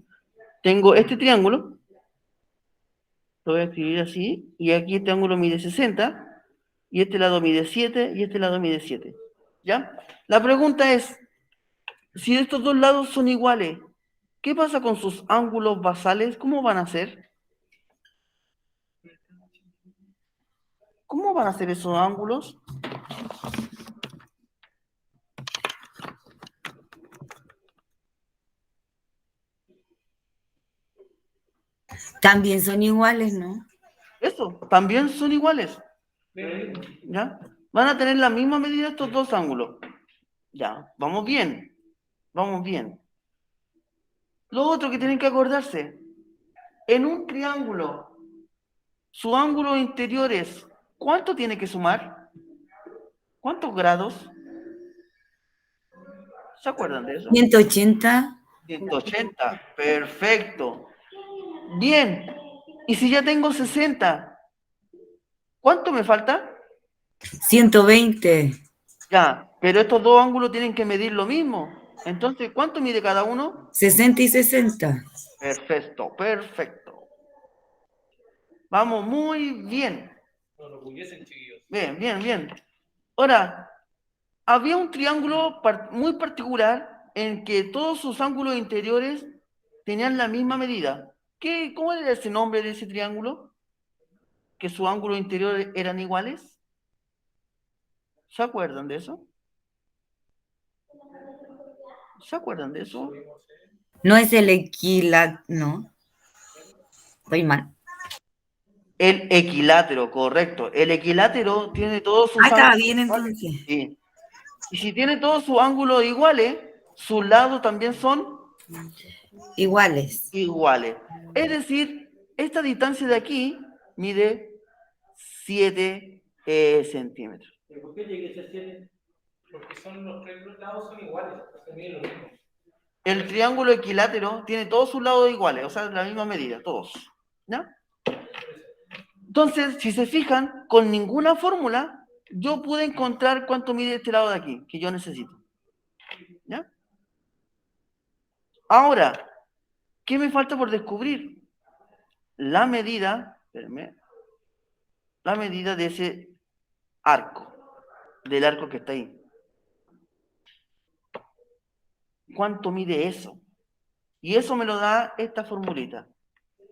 Tengo este triángulo, lo voy a escribir así, y aquí este ángulo mide 60, y este lado mide 7, y este lado mide 7, ¿ya? La pregunta es, si estos dos lados son iguales, ¿qué pasa con sus ángulos basales? ¿Cómo van a ser? ¿Cómo van a ser esos ángulos? También son iguales, ¿no? Eso, también son iguales, ¿ya? Van a tener la misma medida estos dos ángulos. Ya, vamos bien, vamos bien. Lo otro que tienen que acordarse, en un triángulo, su ángulo interior es, ¿cuánto tiene que sumar? ¿Cuántos grados? ¿Se acuerdan de eso? 180, 180, perfecto. Bien, y si ya tengo 60, ¿cuánto me falta? 120, Ya, pero estos dos ángulos tienen que medir lo mismo. Entonces, ¿cuánto mide cada uno? 60 y 60. Perfecto, perfecto. Vamos muy bien. No lo hubiesen, chiquillos. Bien, bien, bien. Ahora, había un triángulo muy particular en que todos sus ángulos interiores tenían la misma medida. ¿Cómo era ese nombre de ese triángulo? ¿Que sus ángulos interiores eran iguales? ¿Se acuerdan de eso? ¿Se acuerdan de eso? No es el equilátero, no. Estoy mal. El equilátero, correcto. El equilátero tiene todos sus Ah, estaba ángulos bien iguales. entonces. Sí. Y si tiene todos sus ángulos iguales, sus lados también son Iguales. iguales. Es decir, esta distancia de aquí mide 7 centímetros. ¿Por qué llegué a ese 7? Porque los tres lados son iguales. Se mide lo mismo. El triángulo equilátero tiene todos sus lados iguales, o sea, la misma medida, todos. ¿Ya? Entonces, si se fijan, con ninguna fórmula, yo pude encontrar cuánto mide este lado de aquí, que yo necesito. ¿Ya? Ahora, ¿qué me falta por descubrir? La medida, espérenme, la medida de ese arco, del arco que está ahí. ¿Cuánto mide eso? Y eso me lo da esta formulita.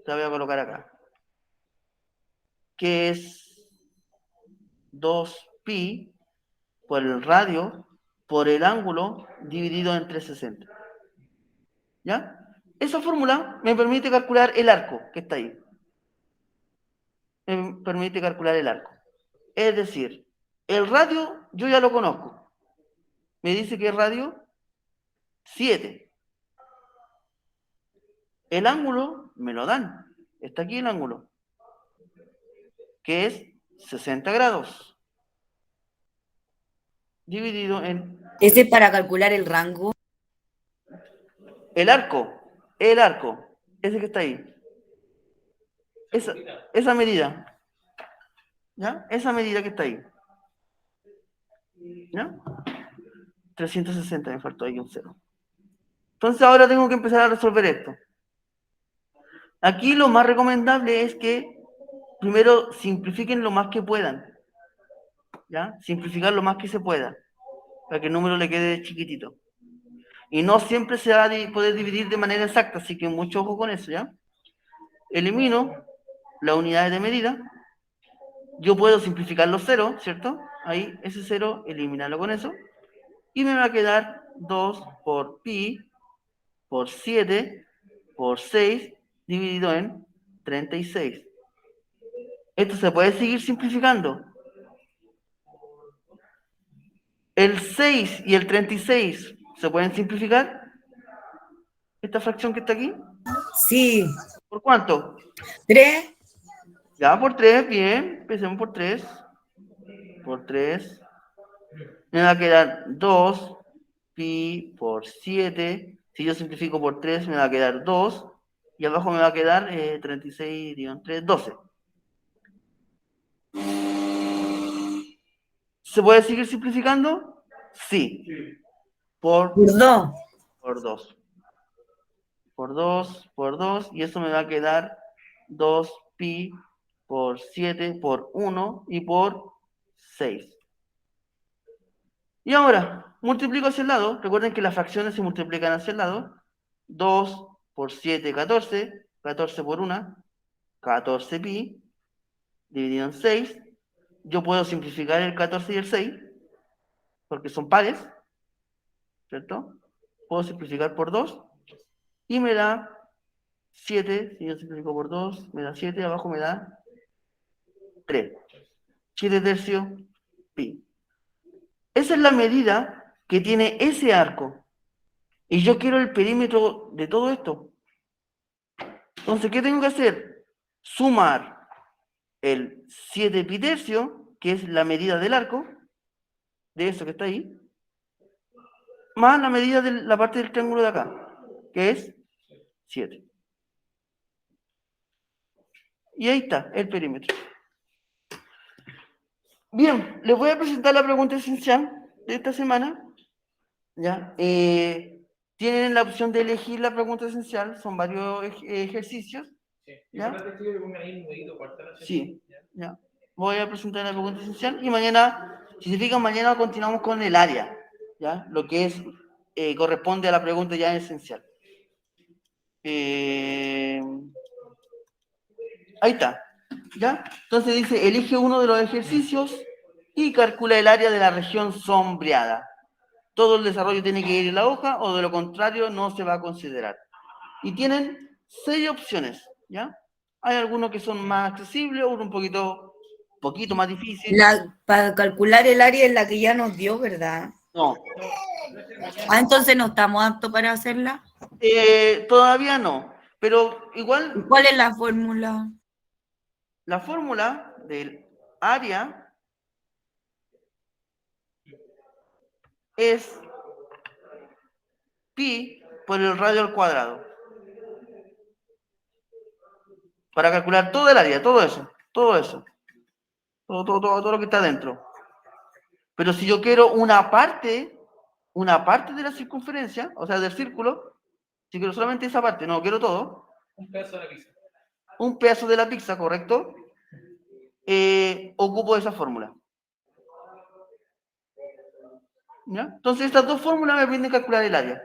La voy a colocar acá. Que es 2pi por el radio por el ángulo dividido entre 60. ¿Ya? Esa fórmula me permite calcular el arco que está ahí. Me permite calcular el arco. Es decir, el radio yo ya lo conozco. Me dice que es radio 7. El ángulo me lo dan. Está aquí el ángulo. Que es 60 grados. Dividido en Ese es para calcular el rango. el arco. Ese que está ahí. Esa medida. ¿Ya? Esa medida que está ahí. ¿Ya? 360 me faltó ahí un 0. Entonces ahora tengo que empezar a resolver esto. Aquí lo más recomendable es que primero simplifiquen lo más que puedan. ¿Ya? Simplificar lo más que se pueda. Para que el número le quede chiquitito. Y no siempre se va a poder dividir de manera exacta, así que mucho ojo con eso, ¿ya? elimino las unidades de medida. Yo puedo simplificar los ceros, ¿cierto? Ahí, ese 0, eliminarlo con eso. Y me va a quedar 2 por pi por 7 por 6 dividido en 36. Esto se puede seguir simplificando. El 6 y el 36 se pueden simplificar. Esta fracción que está aquí. Sí. ¿Por cuánto? 3. Ya, por 3, bien. Empecemos por 3. Por 3. Me va a quedar 2 pi por 7. Si yo simplifico por 3, me va a quedar 2. Y abajo me va a quedar 36, digo, 3, 12. ¿Se puede seguir simplificando? Sí. Por 2. por 2. Por 2, por 2. Y eso me va a quedar 2 pi por 7 por 1 y por 6. Y ahora, multiplico hacia el lado. Recuerden que las fracciones se multiplican hacia el lado. 2 por 7, 14. 14 por 1, 14 pi. Dividido en 6. Yo puedo simplificar el 14 y el 6, porque son pares, ¿cierto? Puedo simplificar por 2 y me da 7. Si yo simplifico por 2, me da 7. Abajo me da 3. 7 tercios pi. Esa es la medida que tiene ese arco. Y yo quiero el perímetro de todo esto. Entonces, ¿qué tengo que hacer? Sumar el 7 pi tercio, que es la medida del arco, de eso que está ahí, más la medida de la parte del triángulo de acá, que es 7. Y ahí está, el perímetro. Bien, les voy a presentar la pregunta esencial de esta semana. ¿Ya? Tienen la opción de elegir la pregunta esencial, son varios ejercicios. Sí. ¿Ya? Importante que pongan ahí un nudito para estar haciendo. Sí, ya. Voy a presentar la pregunta esencial y mañana, si se fijan, mañana continuamos con el área, ¿ya? Lo que es, corresponde a la pregunta ya esencial. Ahí está, ¿ya? Entonces dice, elige uno de los ejercicios y calcula el área de la región sombreada. Todo el desarrollo tiene que ir en la hoja o de lo contrario no se va a considerar. Y tienen 6 opciones, ¿ya? Hay algunos que son más accesibles, otros un poquito más difíciles. Para calcular el área es la que ya nos dio, ¿verdad? No, Ah, entonces no estamos aptos para hacerla. todavía no, pero ¿Y igual cuál es la fórmula? la fórmula del área es pi por el radio al cuadrado. Para calcular todo el área, todo eso, todo lo que está dentro. Pero si yo quiero una parte de la circunferencia, o sea, del círculo, si quiero solamente esa parte, no quiero todo, Un pedazo de la pizza. un pedazo de la pizza, ¿correcto? Ocupo esa fórmula. ¿Ya? Entonces estas dos fórmulas me permiten calcular el área.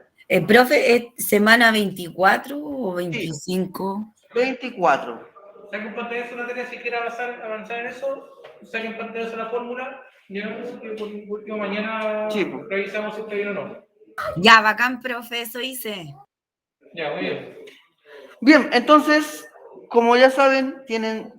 Profe, ¿es semana 24 o 25? 24. Saquen pantallazo la tarea si quiere avanzar en eso. Saquen pantallazo la fórmula. Y así que por último mañana Sí, pues. revisamos si está bien o no. Ya, bacán, profe, eso hice. Ya, muy bien. Bien, entonces, como ya saben, tienen